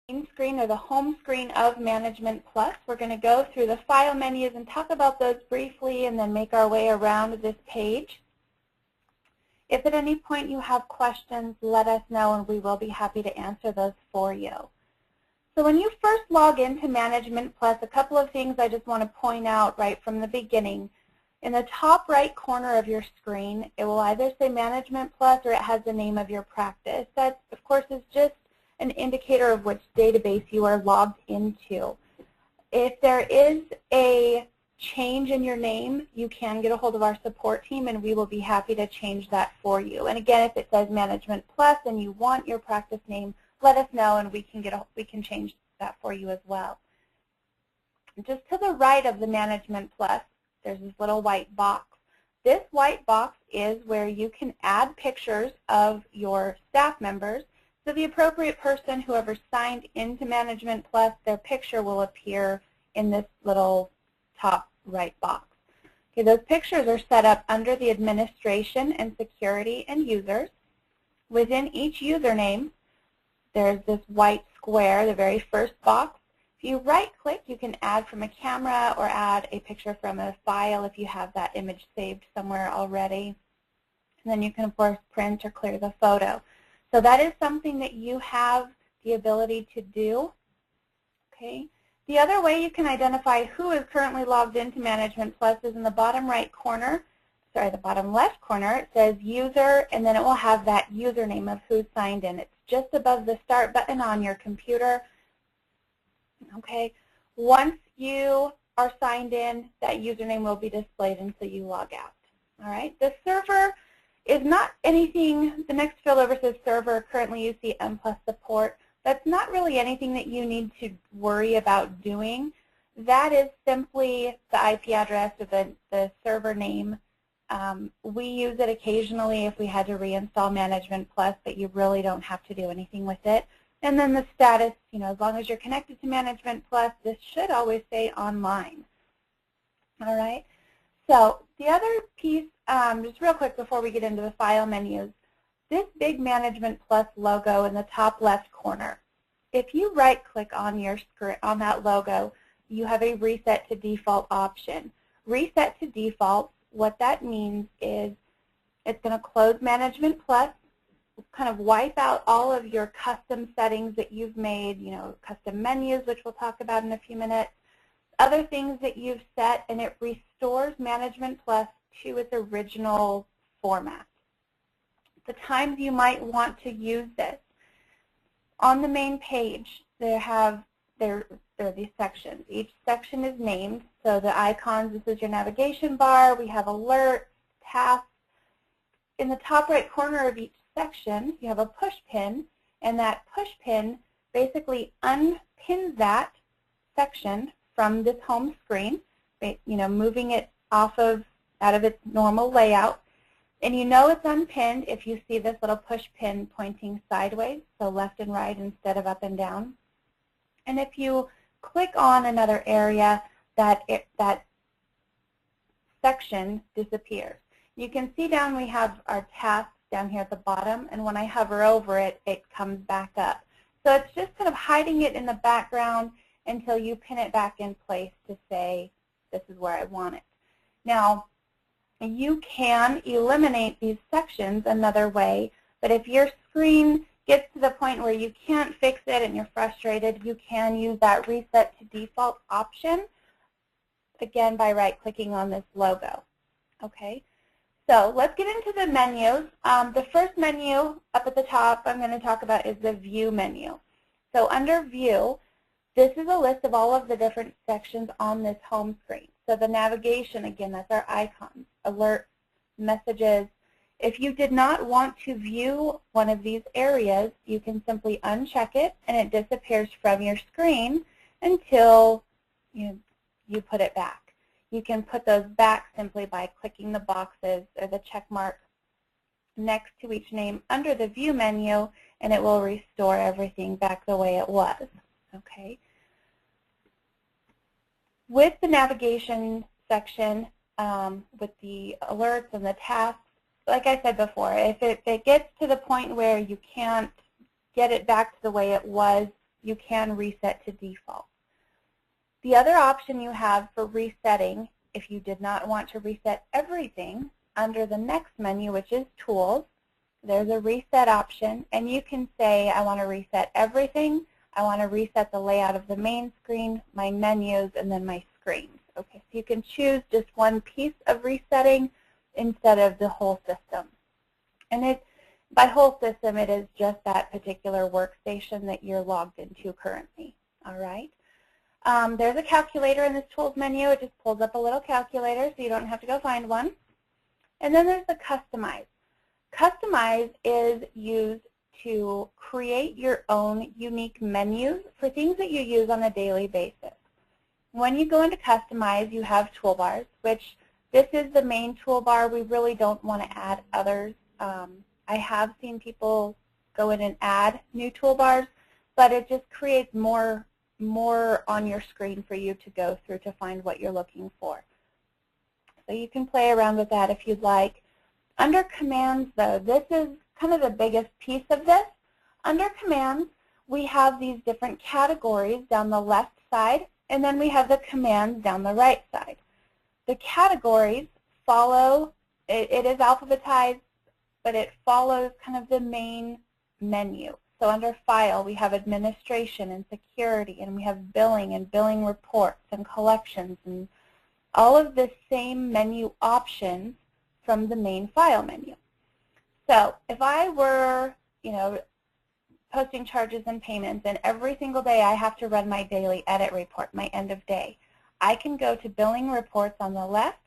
main screen or the home screen of ManagementPlus. We're going to go through the file menus and talk about those briefly and then make our way around this page. If at any point you have questions, let us know and we will be happy to answer those for you. So when you first log into ManagementPlus, a couple of things I just want to point out right from the beginning. In the top right corner of your screen, it will either say ManagementPlus or it has the name of your practice. That, of course, is just an indicator of which database you are logged into. If there is a change in your name, you can get a hold of our support team and we will be happy to change that for you. And again, if it says ManagementPlus and you want your practice name, let us know and we can change that for you as well. Just to the right of the ManagementPlus, there's this little white box. This white box is where you can add pictures of your staff members. So the appropriate person, whoever signed into ManagementPlus, their picture will appear in this little top right box. Okay, those pictures are set up under the administration and security and users. Within each username, there's this white square, the very first box. If you right-click, you can add from a camera or add a picture from a file if you have that image saved somewhere already. And then you can, of course, print or clear the photo. So that is something that you have the ability to do. Okay. The other way you can identify who is currently logged into ManagementPlus is in the bottom right corner, the bottom left corner. It says user, and then it will have that username of who signed in. It's just above the start button on your computer. Okay. Once you are signed in, that username will be displayed until you log out. All right. The server is not anything, the next field over says server, currently you see MPlus support. That's not really anything that you need to worry about doing. That is simply the IP address or the server name. We use it occasionally if we had to reinstall ManagementPlus, but you really don't have to do anything with it. And then the status, as long as you're connected to ManagementPlus, this should always say online. All right. So the other piece, just real quick before we get into the file menus, this big ManagementPlus logo in the top left corner, if you right-click on your screen, on that logo, you have a Reset to Default option. Reset to Default, what that means is it's going to close ManagementPlus, kind of wipe out all of your custom settings that you've made, custom menus, which we'll talk about in a few minutes, other things that you've set, and it restores ManagementPlus to its original format. The times you might want to use this. On the main page, there are these sections. Each section is named. So the icons, this is your navigation bar. We have alerts, tasks. In the top right corner of each section, you have a push pin, and that push pin basically unpins that section from this home screen, moving it out of its normal layout. And it's unpinned if you see this little push pin pointing sideways, so left and right instead of up and down. And if you click on another area, that section disappears. You can see down we have our tasks down here at the bottom, and when I hover over it, it comes back up. So it's just kind of hiding it in the background until you pin it back in place to say, this is where I want it. Now, you can eliminate these sections another way, but if your screen gets to the point where you can't fix it and you're frustrated, you can use that Reset to Default option, again, by right-clicking on this logo. Okay, so let's get into the menus. The first menu up at the top I'm going to talk about is the View menu. So under View, this is a list of all of the different sections on this home screen. So the navigation, again, that's our icons, alerts, messages. If you did not want to view one of these areas, you can simply uncheck it and it disappears from your screen until you put it back. You can put those back simply by clicking the boxes or the check mark next to each name under the View menu, and it will restore everything back the way it was. Okay. With the navigation section, with the alerts and the tasks, like I said before, if it gets to the point where you can't get it back to the way it was, you can reset to default. The other option you have for resetting, if you did not want to reset everything, under the next menu, which is Tools, there's a reset option, and you can say, I want to reset everything. I want to reset the layout of the main screen, my menus, and then my screens. Okay, so you can choose just one piece of resetting instead of the whole system. And by whole system, it is just that particular workstation that you're logged into currently. All right. There's a calculator in this Tools menu. It just pulls up a little calculator, so you don't have to go find one. And then there's the Customize. Customize is used to create your own unique menus for things that you use on a daily basis. When you go into Customize, you have toolbars, which this is the main toolbar. We really don't want to add others. I have seen people go in and add new toolbars, but it just creates more on your screen for you to go through to find what you're looking for. So you can play around with that if you'd like. Under Commands, though, this is kind of the biggest piece of this. Under Commands, we have these different categories down the left side, and then we have the commands down the right side. The categories follow, it is alphabetized, but it follows kind of the main menu. So under File, we have Administration and Security, and we have Billing and Billing Reports and Collections, and all of the same menu options from the main File menu. So if I were, posting charges and payments, and every single day I have to run my daily edit report, my end of day, I can go to Billing Reports on the left.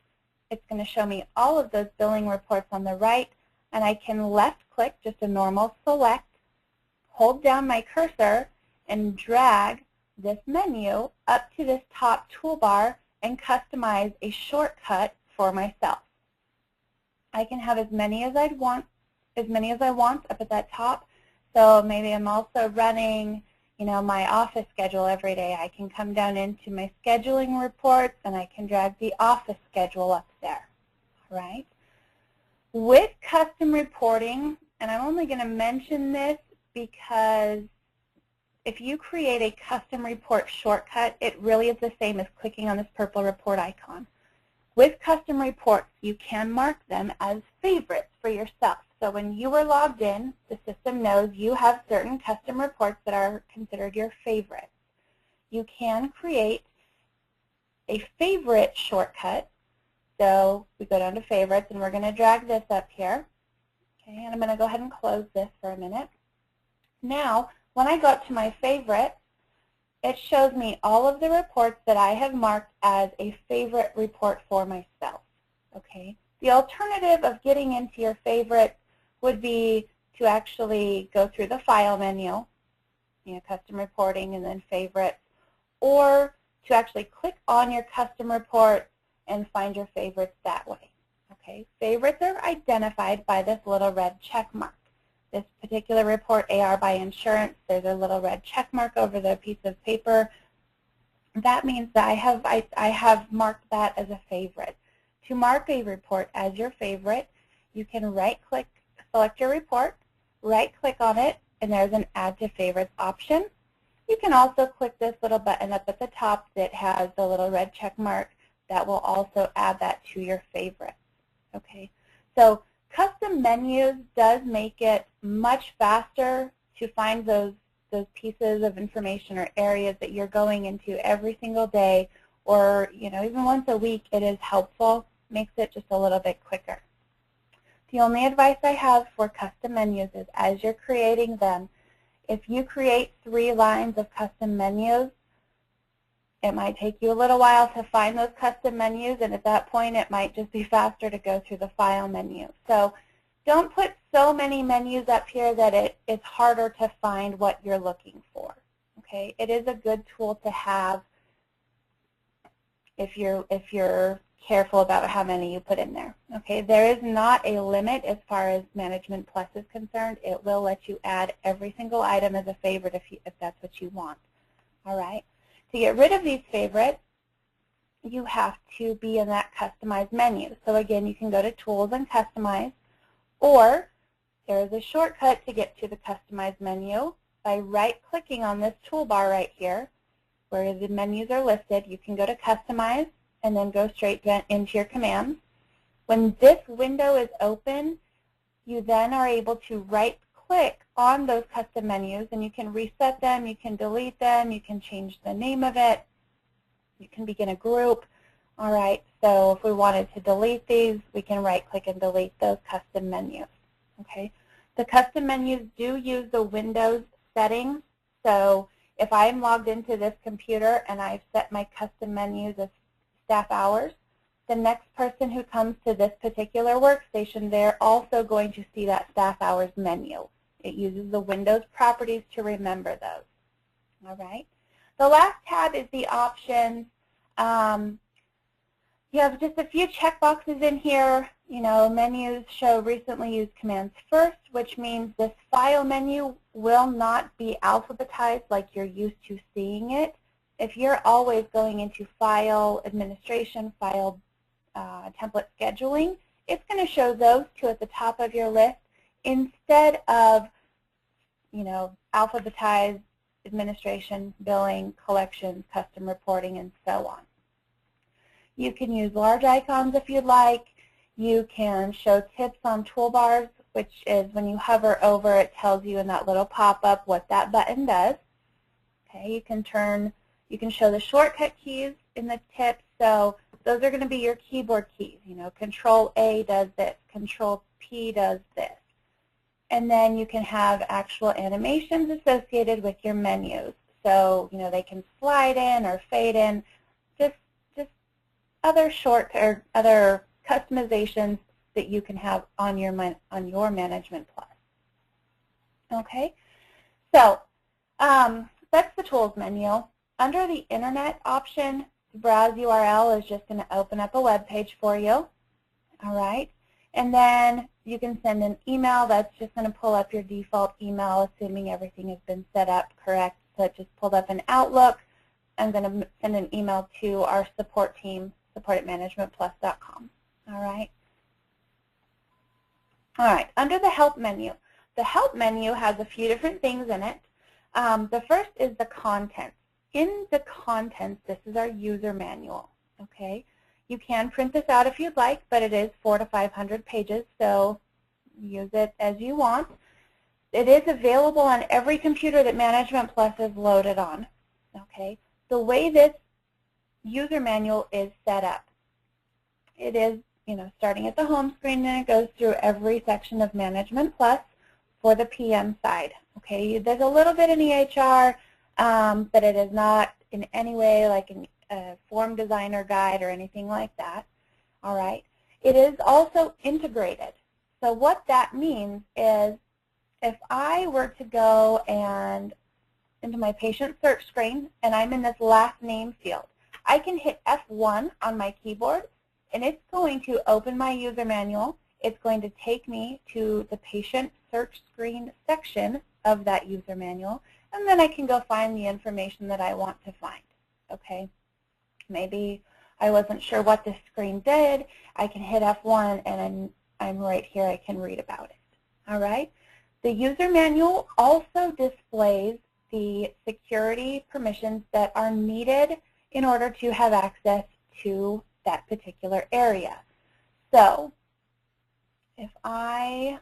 It's going to show me all of those billing reports on the right, and I can left-click, just a normal select, hold down my cursor, and drag this menu up to this top toolbar and customize a shortcut for myself. I can have as many as I want up at that top. So maybe I'm also running, my office schedule every day. I can come down into my scheduling reports and I can drag the office schedule up there. All right. With custom reporting, and I'm only going to mention this because if you create a custom report shortcut, it really is the same as clicking on this purple report icon. With custom reports, you can mark them as favorites for yourself. So when you are logged in, the system knows you have certain custom reports that are considered your favorites. You can create a favorite shortcut. So we go down to favorites, and we're going to drag this up here. Okay, and I'm going to go ahead and close this for a minute. Now, when I go up to my favorites, it shows me all of the reports that I have marked as a favorite report for myself. Okay. The alternative of getting into your favorites would be to actually go through the File menu, custom reporting and then favorites, or to actually click on your custom report and find your favorites that way. Okay. Favorites are identified by this little red check mark. This particular report, AR by Insurance, there's a little red check mark over the piece of paper. That means that I have marked that as a favorite. To mark a report as your favorite, you can right-click, select your report, right-click on it, and there's an Add to Favorites option. You can also click this little button up at the top that has the little red check mark. That will also add that to your favorites. Okay, so custom menus does make it much faster to find those pieces of information or areas that you're going into every single day, or even once a week. It is helpful, makes it just a little bit quicker. The only advice I have for custom menus is, as you're creating them, if you create 3 lines of custom menus, it might take you a little while to find those custom menus, and at that point it might just be faster to go through the File menu. So don't put so many menus up here that it's harder to find what you're looking for. Okay, it is a good tool to have if you're careful about how many you put in there. Okay, there is not a limit as far as ManagementPlus is concerned. It will let you add every single item as a favorite if that's what you want. All right. To get rid of these favorites, you have to be in that Customize menu. So again, you can go to Tools and Customize, or there is a shortcut to get to the Customize menu. by right-clicking on this toolbar right here, where the menus are listed. You can go to Customize and then go straight into your commands. When this window is open, you then are able to right-click on those custom menus, and you can reset them, you can delete them, you can change the name of it, you can begin a group. All right, so if we wanted to delete these, we can right-click and delete those custom menus. Okay, the custom menus do use the Windows settings, so if I'm logged into this computer and I've set my custom menus as staff hours, the next person who comes to this particular workstation, they're also going to see that staff hours menu. It uses the Windows properties to remember those. All right. The last tab is the options. You have just a few checkboxes in here. You know, menus show recently used commands first, which means this file menu will not be alphabetized like you're used to seeing it. If you're always going into file administration, file template scheduling, it's going to show those two at the top of your list instead of, you know, alphabetized administration, billing, collections, custom reporting, and so on. You can use large icons if you'd like. You can show tips on toolbars, which is when you hover over, it tells you in that little pop-up what that button does. Okay, you can show the shortcut keys in the tips. So those are going to be your keyboard keys. You know, Control A does this, Control P does this. And then you can have actual animations associated with your menus. So, you know, they can slide in or fade in, just other other customizations that you can have on your ManagementPlus. Okay, so that's the tools menu. Under the Internet option, the browse URL is just going to open up a web page for you. All right, and then you can send an email. That's just going to pull up your default email, assuming everything has been set up correct. So it just pulled up an Outlook. I'm going to send an email to our support team, support@managementplus.com. All right. All right, under the Help menu. The Help menu has a few different things in it. The first is the contents. In the contents, this is our user manual. Okay. You can print this out if you'd like, but it is 400 to 500 pages, so use it as you want. It is available on every computer that ManagementPlus is loaded on. Okay. The way this user manual is set up, it is, you know, starting at the home screen, and it goes through every section of ManagementPlus for the PM side. Okay. There's a little bit in EHR, but it is not in any way like a form designer guide or anything like that. All right. It is also integrated. So what that means is if I were to go and into my patient search screen and I'm in this last name field, I can hit F1 on my keyboard and it's going to open my user manual. It's going to take me to the patient search screen section of that user manual, and then I can go find the information that I want to find. Okay. Maybe I wasn't sure what this screen did. I can hit F1 and I'm right here. I can read about it. All right. The user manual also displays the security permissions that are needed in order to have access to that particular area. So if I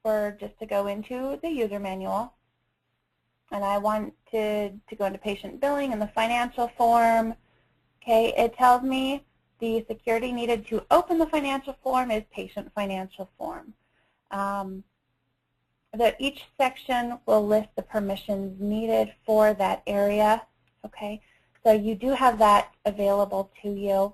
were just to go into the user manual and I want to go into patient billing and the financial form, okay, it tells me the security needed to open the financial form is patient financial form. That each section will list the permissions needed for that area. Okay, so you do have that available to you.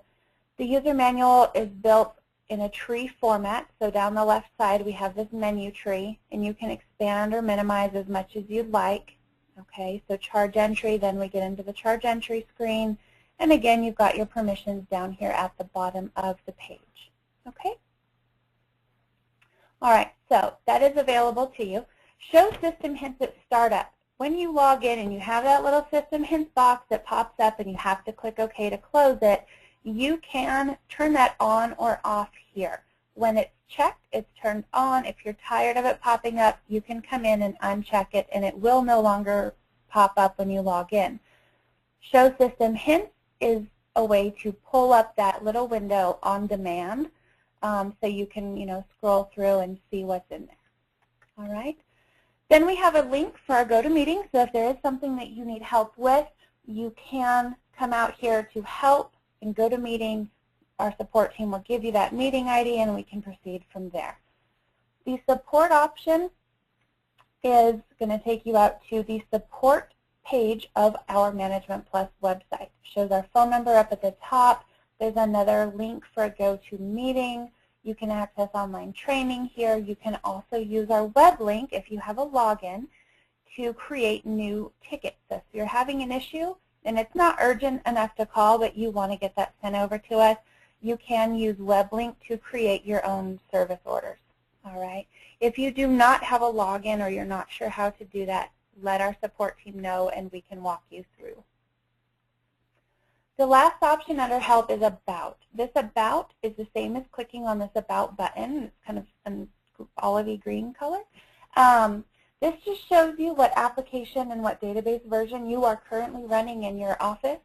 The user manual is built in a tree format. So down the left side we have this menu tree, and you can expand or minimize as much as you'd like. Okay, so charge entry, then we get into the charge entry screen. And again, you've got your permissions down here at the bottom of the page. Okay? All right, so that is available to you. Show system hints at startup. When you log in and you have that little system hints box that pops up and you have to click OK to close it, you can turn that on or off here. when it's checked, it's turned on. If you're tired of it popping up, you can come in and uncheck it, and it will no longer pop up when you log in. Show System Hints is a way to pull up that little window on demand, so you can, scroll through and see what's in there. All right. Then we have a link for our GoToMeeting, so if there is something that you need help with, you can come out here to help and GoToMeeting. Our support team will give you that meeting ID, and we can proceed from there. The support option is going to take you out to the support page of our ManagementPlus website. It shows our phone number up at the top. There's another link for a GoToMeeting. You can access online training here. You can also use our web link if you have a login to create new tickets. So if you're having an issue and it's not urgent enough to call, but you want to get that sent over to us, you can use WebLink to create your own service orders. All right. If you do not have a login or you're not sure how to do that, let our support team know and we can walk you through. The last option under Help is About. This About is the same as clicking on this About button. It's kind of an olivey green color. This just shows you what application and what database version you are currently running in your office.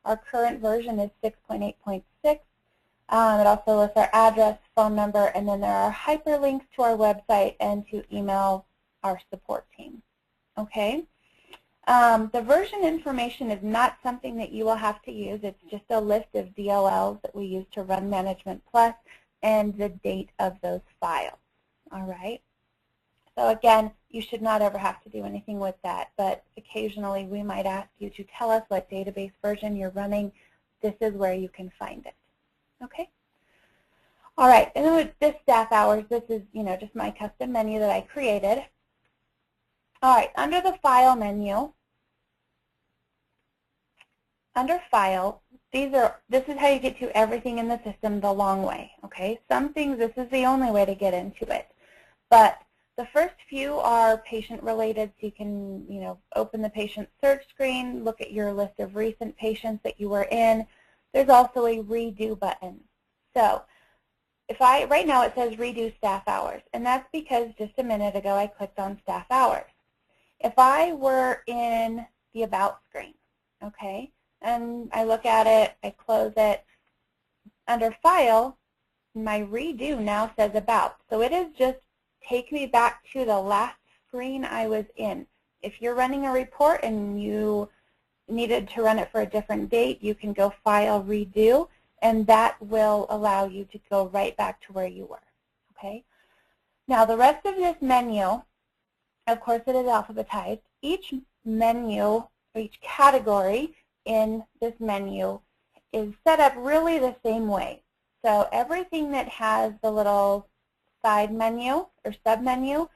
Our current version is 6.8.6. It also lists our address, phone number, and then there are hyperlinks to our website and to email our support team. Okay? The version information is not something that you will have to use. It's just a list of DLLs that we use to run ManagementPlus and the date of those files. All right? So again, you should not ever have to do anything with that, but occasionally we might ask you to tell us what database version you're running. This is where you can find it. Okay? All right, and then with this staff hours, this is, just my custom menu that I created. All right, under the File menu, under File, this is how you get to everything in the system the long way, okay? Some things, this is the only way to get into it. But the first few are patient-related, so you can, open the patient search screen, look at your list of recent patients that you were in. There's also a Redo button. So, right now it says Redo Staff Hours, and that's because just a minute ago I clicked on Staff Hours. If I were in the About screen, okay, and I look at it, I close it, under File, my Redo now says About. So it is just take me back to the last screen I was in. If you're running a report and you needed to run it for a different date, you can go File, Redo, and that will allow you to go right back to where you were. Okay? Now the rest of this menu, of course it is alphabetized. Each menu, or each category in this menu is set up really the same way. So everything that has the little side menu or sub-menu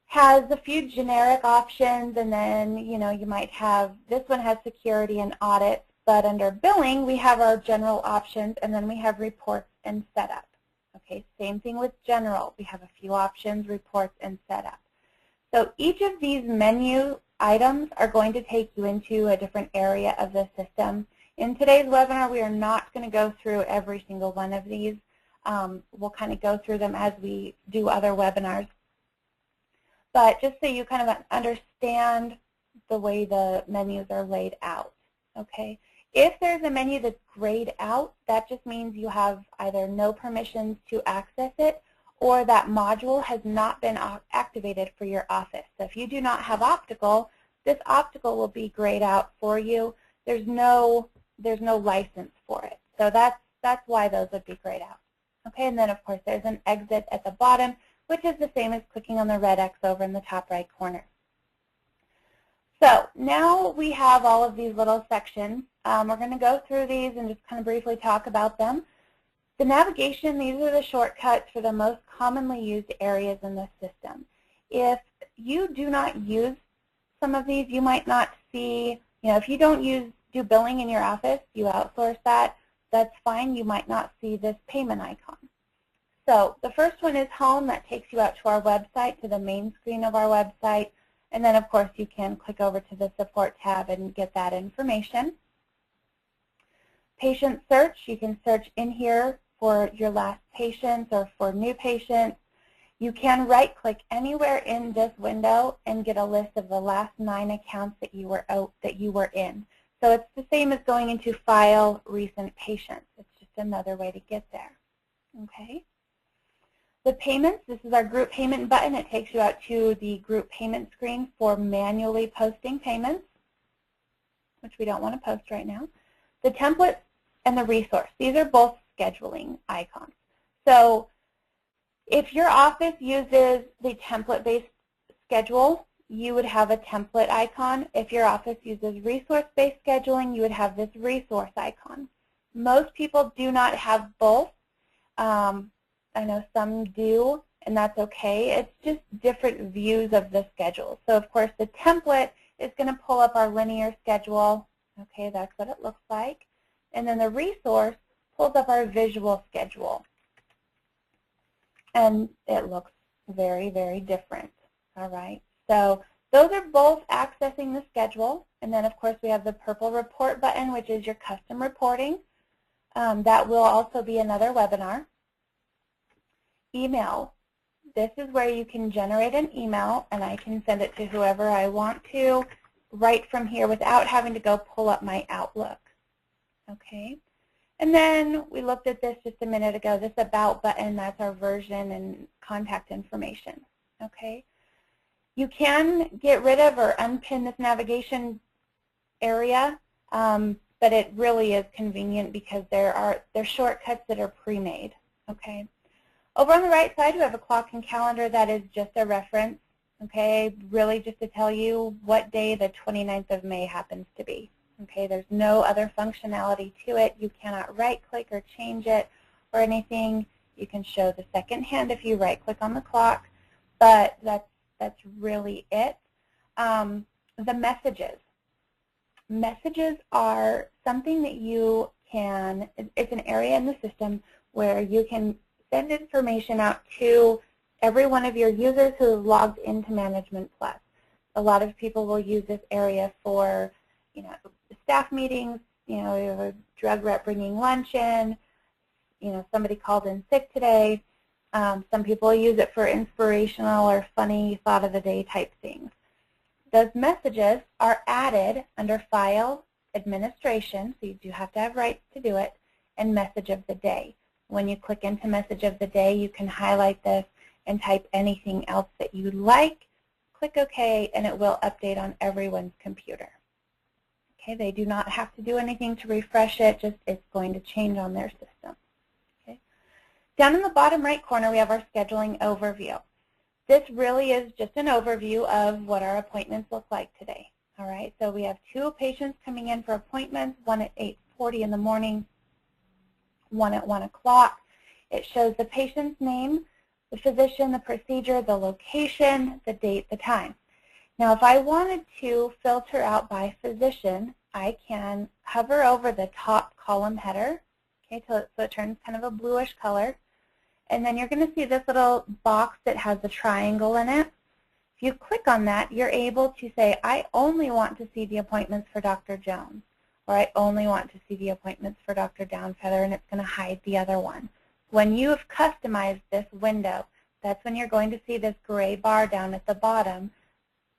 has a few generic options, and then, you might have, this one has security and audit, but under billing, we have our general options, and then we have reports and setup. Okay, same thing with general. We have a few options, reports, and setup. So each of these menu items are going to take you into a different area of the system. In today's webinar, we are not going to go through every single one of these. We'll kind of go through them as we do other webinars. But just so you kind of understand the way the menus are laid out, okay? If there's a menu that's grayed out, that just means you have either no permissions to access it or that module has not been activated for your office. So if you do not have optical, this optical will be grayed out for you. There's no license for it. So that's why those would be grayed out. Okay, and then of course there's an exit at the bottom, which is the same as clicking on the red X over in the top right corner. So now we have all of these little sections. We're going to go through these and just kind of briefly talk about them. The navigation, these are the shortcuts for the most commonly used areas in the system. If you do not use some of these, you might not see, if you don't do billing in your office, you outsource that, that's fine. You might not see this payment icon. So the first one is Home. That takes you out to our website, to the main screen of our website. And then, of course, you can click over to the Support tab and get that information. Patient Search, you can search in here for your last patients or for new patients. You can right-click anywhere in this window and get a list of the last 9 accounts that you were in. So it's the same as going into File, Recent Patients. It's just another way to get there. Okay. The payments, this is our group payment button. It takes you out to the group payment screen for manually posting payments, which we don't want to post right now. The template and the resource, these are both scheduling icons. So if your office uses the template-based schedule, you would have a template icon. If your office uses resource-based scheduling, you would have this resource icon. Most people do not have both. I know some do, and that's okay. It's just different views of the schedule. So of course the template is going to pull up our linear schedule. Okay, that's what it looks like. And then the resource pulls up our visual schedule. And it looks very, very different. All right, so those are both accessing the schedule. And then of course we have the purple report button, which is your custom reporting. That will also be another webinar. Email. This is where you can generate an email, and I can send it to whoever I want to right from here without having to go pull up my Outlook. Okay. And then we looked at this just a minute ago, this About button, that's our version and contact information. Okay. You can get rid of or unpin this navigation area, but it really is convenient because there's shortcuts that are pre-made. Okay. Over on the right side, we have a clock and calendar. That is just a reference, okay, really just to tell you what day the 29th of May happens to be. Okay, there's no other functionality to it. You cannot right-click or change it or anything. You can show the second hand if you right-click on the clock, but that's really it. The messages. Messages are something that you can, it's an area in the system where you can send information out to every one of your users who have logged into ManagementPlus. A lot of people will use this area for, staff meetings, a drug rep bringing lunch in, somebody called in sick today. Some people use it for inspirational or funny thought of the day type things. Those messages are added under File, Administration, so you do have to have rights to do it, and Message of the Day. When you click into Message of the Day, you can highlight this and type anything else that you like, click OK, and it will update on everyone's computer. Okay, they do not have to do anything to refresh it, just it's going to change on their system. Okay. Down in the bottom right corner, we have our scheduling overview. This really is just an overview of what our appointments look like today. All right, so we have 2 patients coming in for appointments, one at 8:40 in the morning, one at 1 o'clock. It shows the patient's name, the physician, the procedure, the location, the date, the time. Now, if I wanted to filter out by physician, I can hover over the top column header, okay, so it turns kind of a bluish color. And then you're going to see this little box that has a triangle in it. If you click on that, you're able to say, I only want to see the appointments for Dr. Jones, or I only want to see the appointments for Dr. Downfeather, and it's going to hide the other one. When you have customized this window, that's when you're going to see this gray bar down at the bottom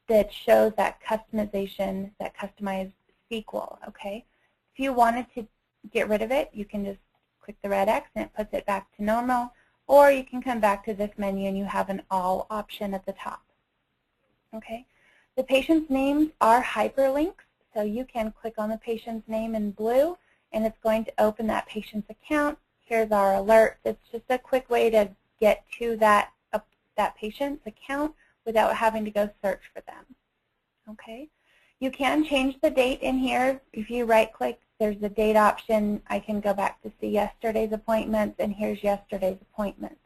that shows that customization, that customized sequel, okay? If you wanted to get rid of it, you can just click the red X and it puts it back to normal, or you can come back to this menu and you have an all option at the top, okay? The patient's names are hyperlinks, so you can click on the patient's name in blue and it's going to open that patient's account. Here's our alert. It's just a quick way to get to that patient's account without having to go search for them. Okay. You can change the date in here. If you right-click, there's the date option. I can go back to see yesterday's appointments, and here's yesterday's appointments.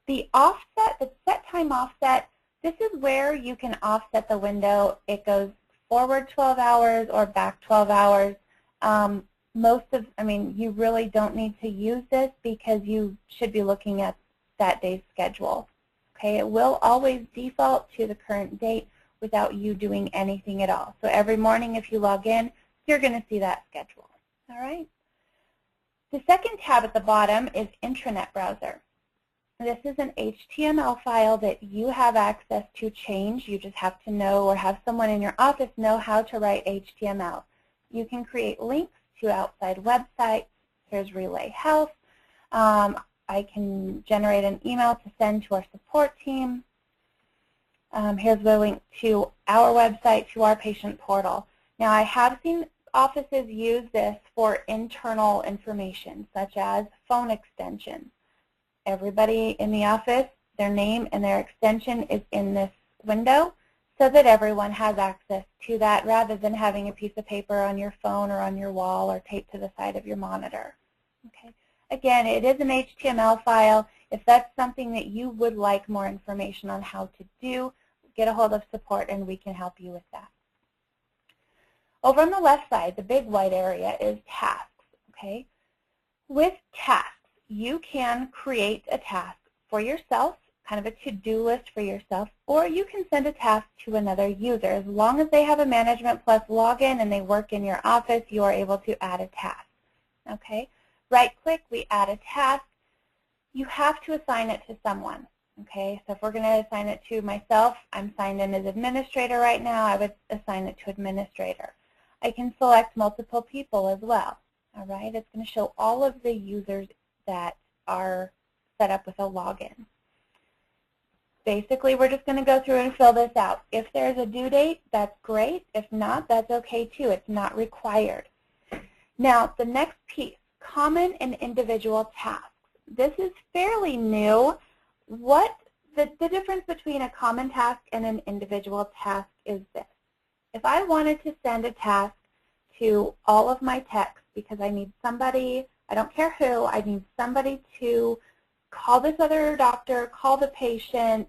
The offset, the set time offset, this is where you can offset the window. It goes forward 12 hours or back 12 hours. You really don't need to use this because you should be looking at that day's schedule. Okay, it will always default to the current date without you doing anything at all. So every morning if you log in, you're going to see that schedule. All right. The second tab at the bottom is Intranet Browser. This is an HTML file that you have access to change. You just have to know or have someone in your office know how to write HTML. You can create links to outside websites. Here's Relay Health. I can generate an email to send to our support team. Here's the link to our website, to our patient portal. Now, I have seen offices use this for internal information, such as phone extensions. Everybody in the office, their name and their extension is in this window so that everyone has access to that rather than having a piece of paper on your phone or on your wall or taped to the side of your monitor. Okay. Again, it is an HTML file. If that's something that you would like more information on how to do, get a hold of support and we can help you with that. Over on the left side, the big white area is tasks. Okay? With tasks, you can create a task for yourself, kind of a to-do list for yourself, or you can send a task to another user. As long as they have a ManagementPlus login and they work in your office, you are able to add a task. Okay? Right-click, we add a task. You have to assign it to someone. Okay? So if we're going to assign it to myself, I'm signed in as administrator right now, I would assign it to administrator. I can select multiple people as well. All right? It's going to show all of the users that are set up with a login. Basically, we're just going to go through and fill this out. If there's a due date, that's great. If not, that's okay too. It's not required. Now, the next piece, common and individual tasks. This is fairly new. What the difference between a common task and an individual task is this. If I wanted to send a task to all of my techs because I need somebody, I don't care who, I need somebody to call this other doctor, call the patient,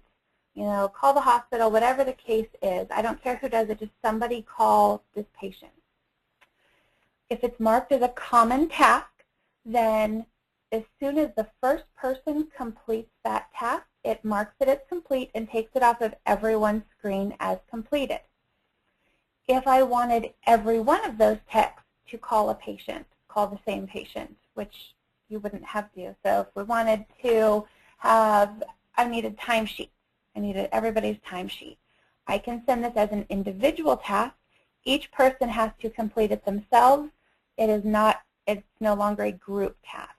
call the hospital, whatever the case is. I don't care who does it, just somebody call this patient. If it's marked as a common task, then as soon as the first person completes that task, it marks it as complete and takes it off of everyone's screen as completed. If I wanted every one of those techs to call a patient, call the same patient, which you wouldn't have to. So if we wanted to have, I needed timesheet. I needed everybody's timesheet. I can send this as an individual task. Each person has to complete it themselves. It's no longer a group task.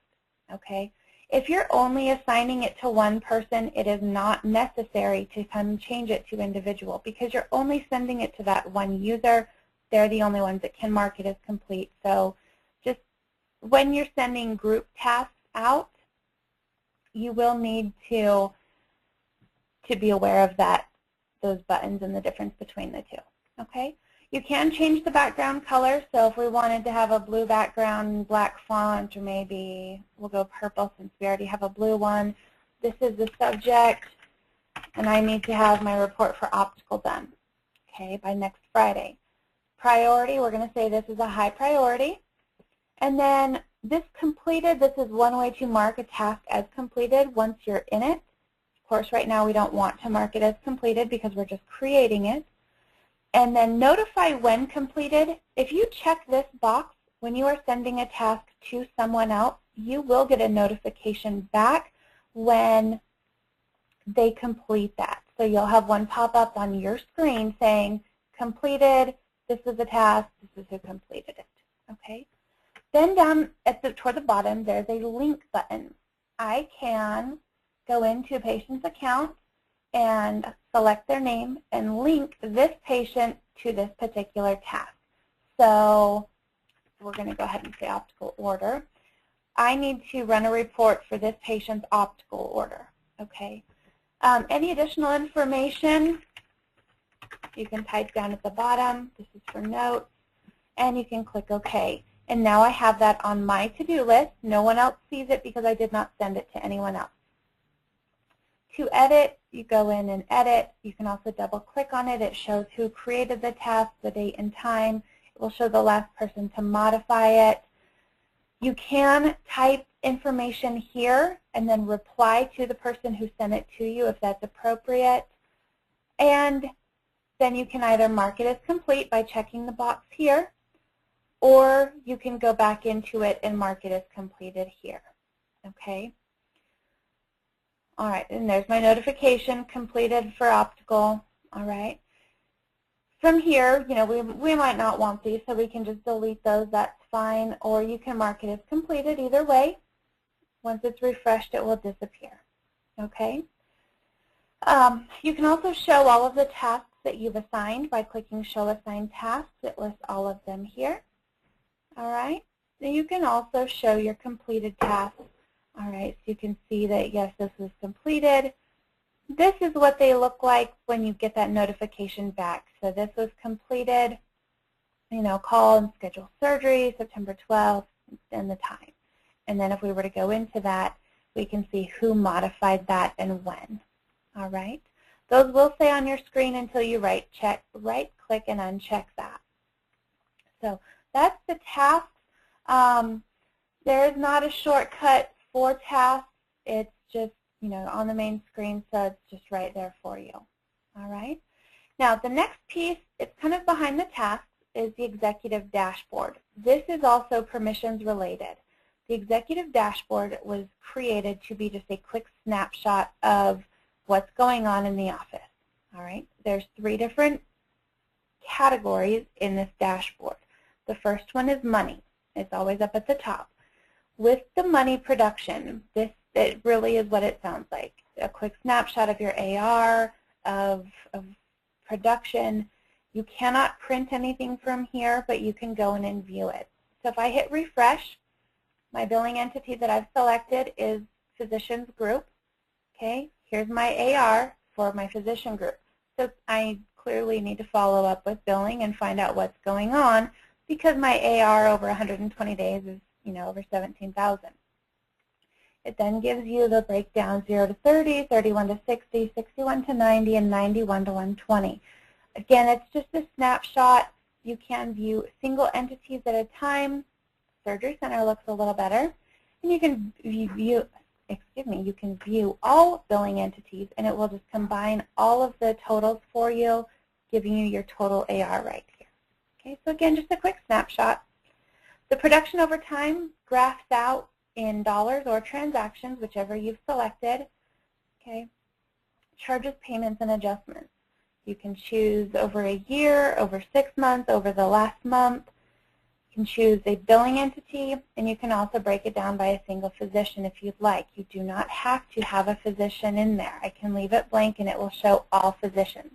Okay? If you're only assigning it to one person, it is not necessary to come change it to individual because you're only sending it to that one user. They're the only ones that can mark it as complete. So just when you're sending group tasks out, you will need to be aware of those buttons and the difference between the two. Okay? You can change the background color, so if we wanted to have a blue background, black font, or maybe we'll go purple since we already have a blue one. This is the subject, and I need to have my report for optical done, okay, by next Friday. Priority, we're going to say this is a high priority. And then this completed, this is one way to mark a task as completed once you're in it. Of course, right now we don't want to mark it as completed because we're just creating it. And then notify when completed. If you check this box when you are sending a task to someone else, you will get a notification back when they complete that. So you'll have one pop up on your screen saying, completed, this is the task, this is who completed it. Okay? Then down toward the bottom, there's a link button. I can go into a patient's account and select their name and link this patient to this particular task. So we're going to go ahead and say optical order. I need to run a report for this patient's optical order. Okay. Any additional information, you can type down at the bottom. This is for notes. And you can click OK. And now I have that on my to-do list. No one else sees it because I did not send it to anyone else. To edit, you go in and edit. You can also double click on it. It shows who created the task, the date and time. It will show the last person to modify it. You can type information here and then reply to the person who sent it to you if that's appropriate. And then you can either mark it as complete by checking the box here, or you can go back into it and mark it as completed here. Okay? All right, and there's my notification completed for optical. All right. From here, we might not want these, so we can just delete those. That's fine. Or you can mark it as completed. Either way, once it's refreshed, it will disappear. Okay. You can also show all of the tasks that you've assigned by clicking Show Assigned Tasks. It lists all of them here. All right. Then you can also show your completed tasks. All right, so you can see that, yes, this was completed. This is what they look like when you get that notification back. So this was completed, call and schedule surgery, September 12th, and the time. And then if we were to go into that, we can see who modified that and when. All right. Those will stay on your screen until you right-click and uncheck that. So that's the tasks. There is not a shortcut for tasks. It's just, on the main screen, so it's just right there for you. All right. Now, the next piece, it's kind of behind the tasks, is the executive dashboard. This is also permissions related. The executive dashboard was created to be just a quick snapshot of what's going on in the office. All right. There's 3 different categories in this dashboard. The first one is money. It's always up at the top. With the money production, it really is what it sounds like. A quick snapshot of your AR, of production. You cannot print anything from here, but you can go in and view it. So if I hit refresh, my billing entity that I've selected is Physicians Group. Okay, here's my AR for my physician group. So I clearly need to follow up with billing and find out what's going on, because my AR over 120 days is over 17,000. It then gives you the breakdown 0 to 30, 31 to 60, 61 to 90, and 91 to 120. Again, it's just a snapshot. You can view single entities at a time. Surgery Center looks a little better. And you can view all billing entities, and it will just combine all of the totals for you, giving you your total AR right here. Okay, so again, just a quick snapshot. The production over time graphs out in dollars or transactions, whichever you've selected. Okay. Charges, payments, and adjustments. You can choose over a year, over 6 months, over the last month. You can choose a billing entity, and you can also break it down by a single physician if you'd like. You do not have to have a physician in there. I can leave it blank, and it will show all physicians.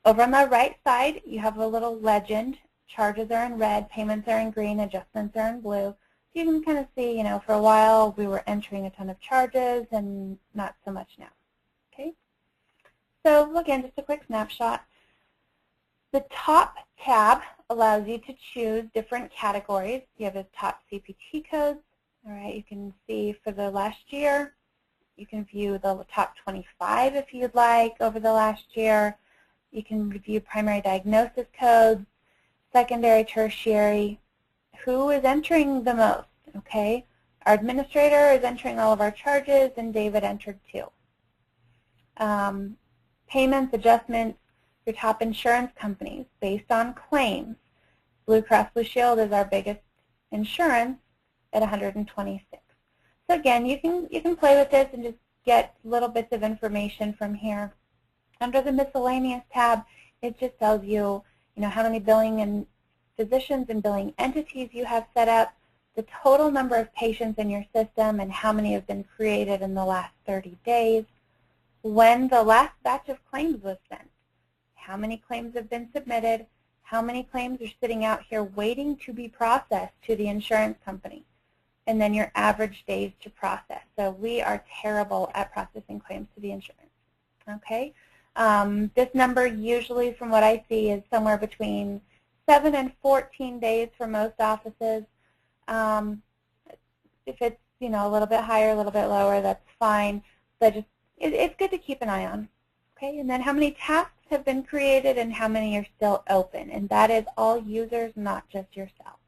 Over on the right side, you have a little legend. Charges are in red, payments are in green, adjustments are in blue. So you can kind of see, for a while we were entering a ton of charges and not so much now. Okay. So again, just a quick snapshot. The top tab allows you to choose different categories. You have the top CPT codes. All right, you can see for the last year. You can view the top 25 if you'd like over the last year. You can review primary diagnosis codes, secondary, tertiary, who is entering the most, okay? Our administrator is entering all of our charges, and David entered 2. Payments, adjustments, your top insurance companies based on claims. Blue Cross Blue Shield is our biggest insurance at 126. So again, you can play with this and just get little bits of information from here. Under the miscellaneous tab, it just tells you how many billing and physicians and billing entities you have set up, the total number of patients in your system, and how many have been created in the last 30 days, when the last batch of claims was sent, how many claims have been submitted, how many claims are sitting out here waiting to be processed to the insurance company, and then your average days to process. So we are terrible at processing claims to the insurance. Okay. This number usually, from what I see, is somewhere between 7 and 14 days for most offices. If it's a little bit higher, a little bit lower, that's fine. But it's good to keep an eye on. Okay, and then how many tasks have been created and how many are still open, and that is all users, not just yourself.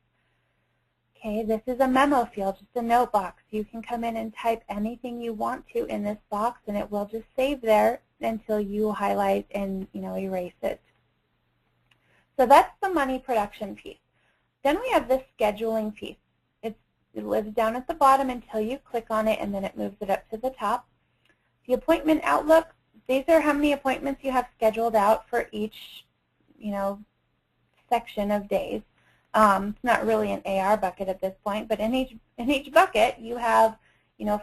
Okay, this is a memo field, just a note box. You can come in and type anything you want to in this box, and it will just save there until you highlight and erase it. So that's the money production piece. Then we have this scheduling piece. It lives down at the bottom until you click on it, and then it moves it up to the top. The appointment outlook, these are how many appointments you have scheduled out for each, section of days. It's not really an AR bucket at this point, but in each bucket you have,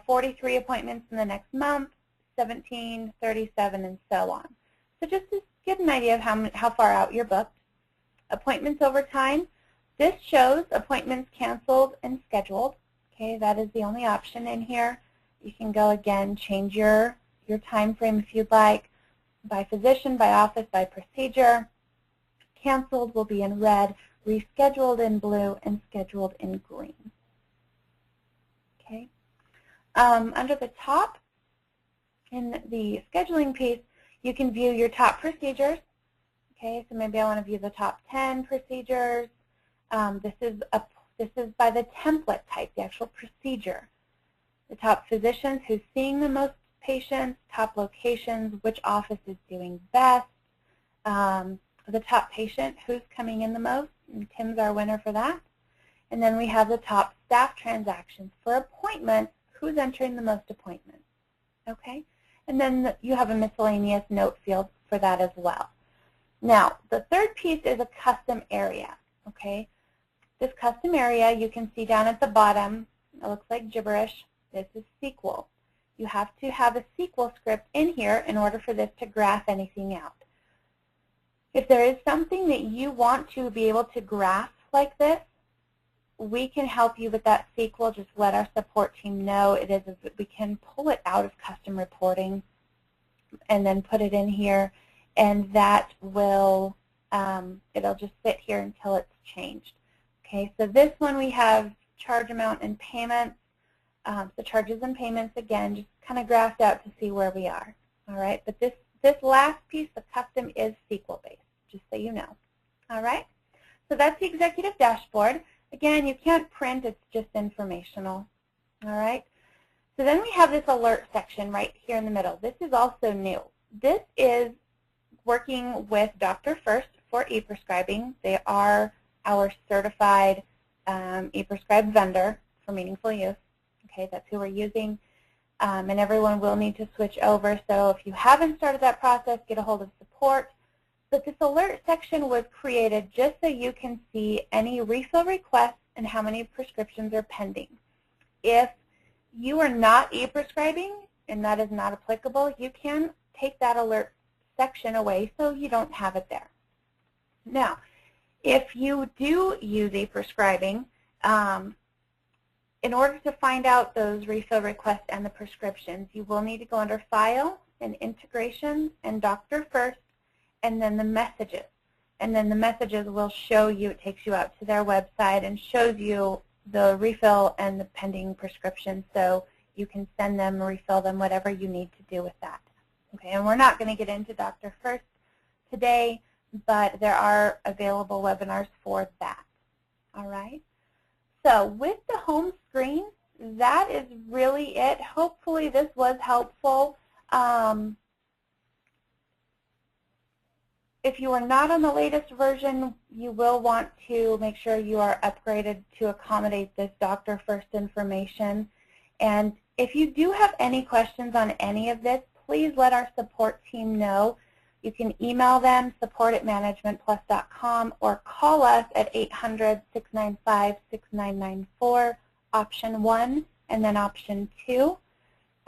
43 appointments in the next month, 17, 37, and so on. So just to get an idea of how far out you're booked. Appointments over time. This shows appointments canceled and scheduled. Okay, that is the only option in here. You can go again, change your time frame if you'd like, by physician, by office, by procedure. Canceled will be in red, rescheduled in blue, and scheduled in green. Okay. Under the top, in the scheduling piece, you can view your top procedures. Okay, so maybe I want to view the top 10 procedures. This is by the template type, the actual procedure. The top physicians, who's seeing the most patients, top locations, which office is doing best, the top patient, who's coming in the most, and Tim's our winner for that. And then we have the top staff transactions. For appointments, who's entering the most appointments, okay? And then you have a miscellaneous note field for that as well. Now, the third piece is a custom area, okay? This custom area, you can see down at the bottom, it looks like gibberish. This is SQL. You have to have a SQL script in here in order for this to graph anything out. If there is something that you want to be able to graph like this, we can help you with that SQL. Just let our support team know. We can pull it out of custom reporting and then put it in here, and that will, it'll just sit here until it's changed. Okay, so this one we have charge amount and payments. The charges and payments, again, just kind of graphed out to see where we are. All right, but this last piece, the custom, is SQL-based, just so you know. All right, so that's the executive dashboard. Again, you can't print, it's just informational. All right, so then we have this alert section right here in the middle. This is also new. This is working with Dr. First for e-prescribing. They are our certified e-prescribe vendor for meaningful use. Okay, that's who we're using, and everyone will need to switch over. So if you haven't started that process, get a hold of support. But this alert section was created just so you can see any refill requests and how many prescriptions are pending. If you are not e-prescribing and that is not applicable, you can take that alert section away so you don't have it there. Now, if you do use e-prescribing, in order to find out those refill requests and the prescriptions, you will need to go under File and Integrations and Dr. First, and then the Messages. And then the Messages will show you, it takes you out to their website and shows you the refill and the pending prescription, so you can send them, refill them, whatever you need to do with that. Okay, and we're not going to get into Dr. First today, but there are available webinars for that. All right? So with the home screen, that is really it. Hopefully this was helpful. If you are not on the latest version, you will want to make sure you are upgraded to accommodate this Dr. First information. And if you do have any questions on any of this, please let our support team know. You can email them, support@managementplus.com, or call us at 800-695-6994, option 1, and then option 2.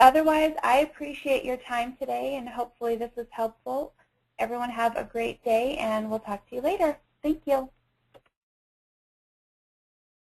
Otherwise, I appreciate your time today, and hopefully this was helpful. Everyone have a great day, and we'll talk to you later. Thank you.